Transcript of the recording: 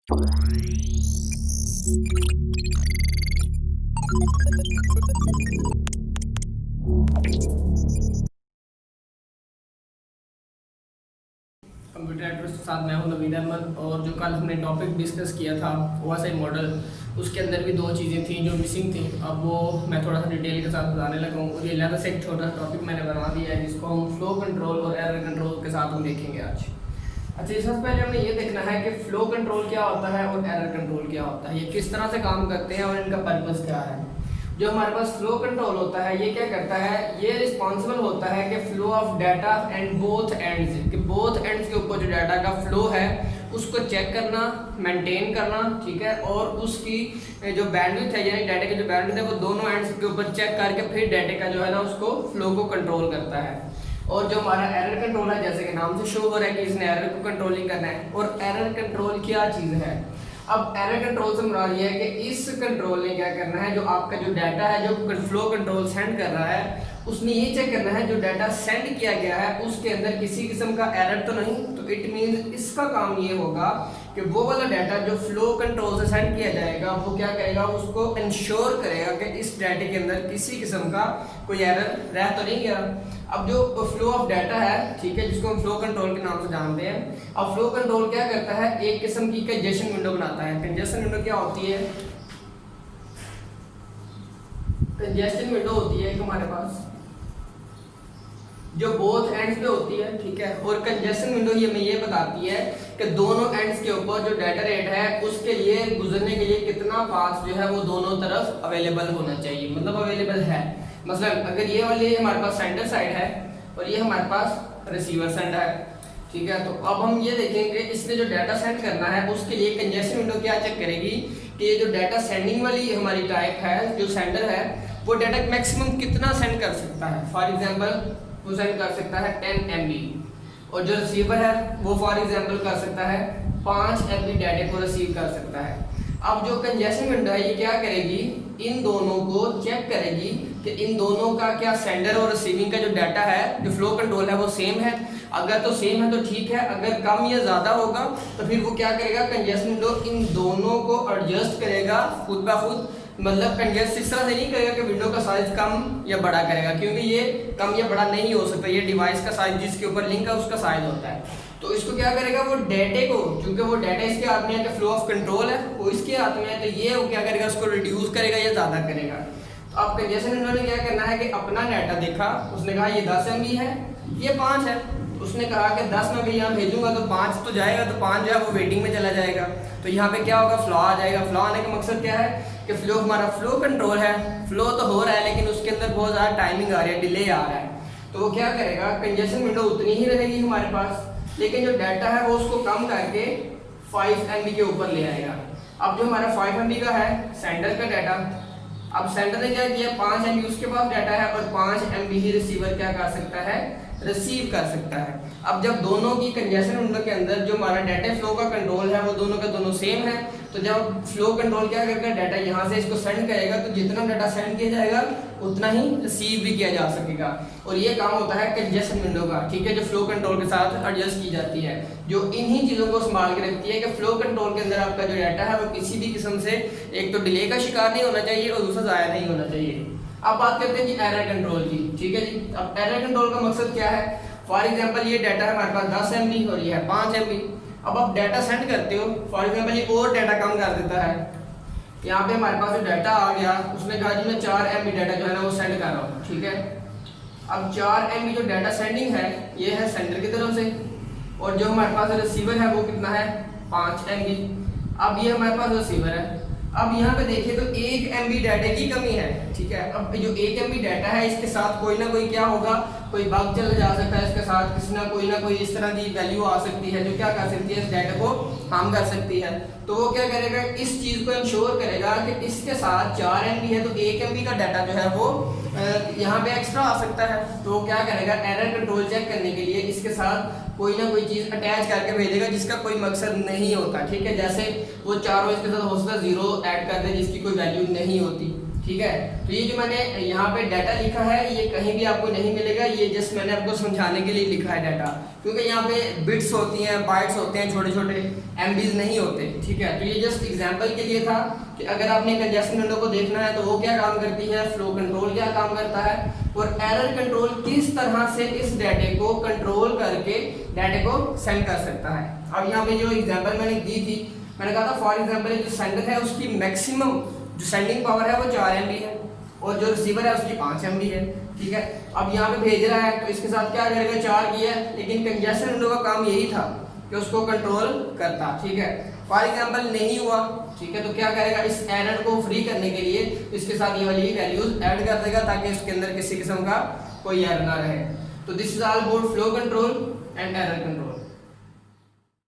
Computer network के साथ मैं हूं नवीद अहमद। और जो कल हमने टॉपिक डिस्कस किया था ओएसआई मॉडल, उसके अंदर भी दो चीज़ें थी जो मिसिंग थी। अब वो मैं थोड़ा सा डिटेल के साथ बताने लगा हूँ। और ये अलग से एक छोटा टॉपिक मैंने बना दिया है जिसको हम फ्लो कंट्रोल और एरर कंट्रोल के साथ हम देखेंगे आज। अच्छा, सबसे पहले हमें ये देखना है कि फ्लो कंट्रोल क्या होता है और एरर कंट्रोल क्या होता है, ये किस तरह से काम करते हैं और इनका पर्पस क्या है। जो हमारे पास फ्लो कंट्रोल होता है ये क्या करता है, ये रिस्पॉन्सिबल होता है कि flow of data and both ends, कि बोथ एंड्स के ऊपर जो डाटा का फ्लो है उसको चेक करना, मेंटेन करना, ठीक है। और उसकी जो बैंडविड्थ है यानी डाटा की जो बैंडविड्थ है वो दोनों एंड्स के ऊपर चेक करके फिर डाटा का जो है ना उसको फ्लो को कंट्रोल करता है। और जो हमारा एरर कंट्रोल है, जैसे कि नाम से शो हो रहा है कि इसने एरर को कंट्रोलिंग करना है। और एरर कंट्रोल क्या चीज़ है, अब एरर कंट्रोल से मुराद ये है कि इस कंट्रोल ने क्या करना है, जो आपका जो डाटा है जो फ्लो कंट्रोल सेंड कर रहा है उसने ये चेक करना है जो डाटा सेंड किया गया है उसके अंदर किसी किस्म का एरर तो नहीं। तो इट मींस इसका काम ये होगा कि वो वाला डाटा जो फ्लो कंट्रोल से सेंड किया जाएगा वो क्या करेगा, उसको इंश्योर करेगा कि इस डाटे के अंदर किसी किस्म का कोई एरर रह तो नहीं गया। अब जो फ्लो ऑफ डाटा है, ठीक है, जिसको हम फ्लो कंट्रोल के नाम से जानते हैं। अब फ्लो कंट्रोल क्या करता है, एक किस्म की कंजेशन विंडो बनाता है। कंजेशन विंडो क्या होती है, कंजेशन विंडो होती है एक हमारे पास जो बोथ एंड्स पे होती है, ठीक है। और कंजेशन विंडो ये हमें ये बताती है कि दोनों एंड्स के ऊपर जो डाटा रेट है उसके लिए गुजरने के लिए कितना पाथ जो है वो दोनों तरफ अवेलेबल होना चाहिए, मतलब अवेलेबल है। मतलब अगर ये वाली हमारे पास सेंटर साइड है और ये हमारे पास रिसीवर साइड है, ठीक है। तो अब हम ये देखेंगे इसने जो डाटा सेंड करना है उसके लिए कंजेशन विंडो क्या चेक करेगी कि ये जो डाटा सेंडिंग वाली हमारी टाइप है, जो सेंडर है वो डाटा मैक्सिमम कितना सेंड कर सकता है। फॉर एग्जांपल वो सेंड कर सकता है 10 MB और जो रिसीवर है वो फॉर एग्जांपल कर सकता है 5 MB डाटा को रिसीव कर सकता है। अब जो कंजेशन विंडो है ये क्या करेगी, इन दोनों को चेक करेगी कि इन दोनों का क्या सेंडर और रिसीविंग का जो डाटा है जो फ्लो कंट्रोल है वो सेम है। अगर तो सेम है तो ठीक है, अगर कम या ज़्यादा होगा तो फिर वो क्या करेगा, कंजेशन विंडो इन दोनों को एडजस्ट करेगा खुद ब खुद। मतलब कंजेस्ट इस तरह से नहीं करेगा कि विंडो का साइज कम या बड़ा करेगा, क्योंकि ये कम या बड़ा नहीं हो सकता, ये डिवाइस का साइज जिसके ऊपर लिंक है उसका साइज होता है। तो इसको क्या करेगा, वो डाटे को, क्योंकि वो डाटा इसके हाथ में है कि फ्लो ऑफ कंट्रोल है वो इसके हाथ में है, तो ये वो क्या करेगा, उसको रिड्यूस करेगा या ज़्यादा करेगा। तो अब कंजेशन विंडो ने क्या करना है कि अपना डाटा देखा, उसने कहा ये 10 MB है, ये 5 है। उसने कहा कि 10 में भी यहाँ भेजूंगा तो 5 तो जाएगा, तो 5 जो है वो वेटिंग में चला जाएगा। तो यहाँ पे क्या होगा, फ्लॉ आ जाएगा। फ्लॉ आने का मकसद क्या है कि फ्लो हमारा फ्लो कंट्रोल है, फ्लो तो हो रहा है लेकिन उसके अंदर बहुत ज़्यादा टाइमिंग आ रही है, डिले आ रहा है। तो वो क्या करेगा, कंजेशन विंडो उतनी ही रहेगी हमारे पास, लेकिन जो डाटा है वो उसको कम करके 5 MB के ऊपर ले आएगा। अब जो हमारा 5 MB का है सेंडर का डाटा, अब सेंडर ने क्या किया, 5 MB उसके पास डाटा है और 5 MB ही रिसीवर क्या कर सकता है, रिसीव कर सकता है। अब जब दोनों की कंजेशन विंडो के अंदर जो हमारा डाटा फ्लो का कंट्रोल है वो दोनों का दोनों सेम है, तो जब फ्लो कंट्रोल क्या करेगा, डाटा यहाँ से इसको सेंड करेगा तो जितना डाटा सेंड किया जाएगा उतना ही रिसीव भी किया जा सकेगा। और ये काम होता है कंजेशन विंडो का, ठीक है, जो फ्लो कंट्रोल के साथ एडजस्ट की जाती है, जो इन्हीं चीज़ों को संभाल के रखती है कि फ्लो कंट्रोल के अंदर आपका जो डाटा है वो किसी भी किस्म से एक तो डिले का शिकार नहीं होना चाहिए और दूसरा ज़ाया नहीं होना चाहिए। अब बात करते हैं जी एरर कंट्रोल की, ठीक है जी। अब एरर कंट्रोल का मकसद क्या है, फॉर एग्जांपल ये डाटा है हमारे पास 10 MB और ये है 5 MB। अब आप डाटा सेंड करते हो, फॉर एग्जांपल ये और डाटा कम कर देता है, यहाँ पे हमारे पास जो डाटा आ गया उसने कहा जी मैं 4 MB डाटा जो है ना वो सेंड कर रहा हूँ, ठीक है। अब 4 MB जो डाटा सेंडिंग है ये है सेंडर की तरफ से, और जो हमारे पास रिसीवर है वो कितना है, 5 MB। अब ये हमारे पास रिसीवर है। अब यहाँ पे देखिए तो 1 MB डाटा की कमी है, ठीक है। अब जो 1 MB डाटा है इसके साथ कोई ना कोई क्या होगा, कोई बग चला जा सकता है इसके साथ, किसी ना कोई इस तरह की वैल्यू आ सकती है जो क्या कर सकती है, इस डाटा को हार्म कर सकती है। तो वो क्या करेगा, इस चीज़ को इंश्योर करेगा कि इसके साथ 4 MB है तो 1 MB का डाटा जो है वो यहाँ पे एक्स्ट्रा आ सकता है। तो वो क्या करेगा, एरर कंट्रोल चेक करने के लिए इसके साथ कोई ना कोई चीज़ अटैच करके भेजेगा जिसका कोई मकसद नहीं होता, ठीक है। जैसे वो चारों इसके साथ हो सकता है 0 ऐड कर दे जिसकी कोई वैल्यू नहीं होती, ठीक है। तो ये जो मैंने यहाँ पे डाटा लिखा है ये कहीं भी आपको नहीं मिलेगा, ये जस्ट मैंने आपको समझाने के लिए लिखा है डाटा, क्योंकि यहाँ पे बिट्स होती हैं, बाइट्स होते हैं, छोटे छोटे एमबीज नहीं होते। ठीक है, तो ये जस्ट एग्जांपल के लिए था कि अगर आपने कंजेशन विंडो को देखना है तो वो क्या काम करती है, फ्लो कंट्रोल क्या काम करता है, और एरर कंट्रोल किस तरह से इस डाटे को कंट्रोल करके डाटे को सेंड कर सकता है। अब यहाँ पे जो एग्जाम्पल मैंने दी थी, मैंने कहा था फॉर एग्जाम्पल जो सेंडर है उसकी मैक्सिमम जो सेंडिंग पावर है वो 4 MB है और जो रिसीवर है उसकी 5 MB है। ठीक है, अब यहाँ पे भेज रहा है तो इसके साथ क्या करेगा, 4 किया, लेकिन कंजेशन विंडो का काम यही था कि उसको कंट्रोल करता। ठीक है, फॉर एग्जांपल नहीं हुआ, ठीक है, तो क्या करेगा, इस एरर को फ्री करने के लिए इसके साथ ये वाली वैल्यूज ऐड कर देगा ताकि इसके अंदर किसी किस्म का कोई एरर ना रहे। तो this is all about flow control and error control.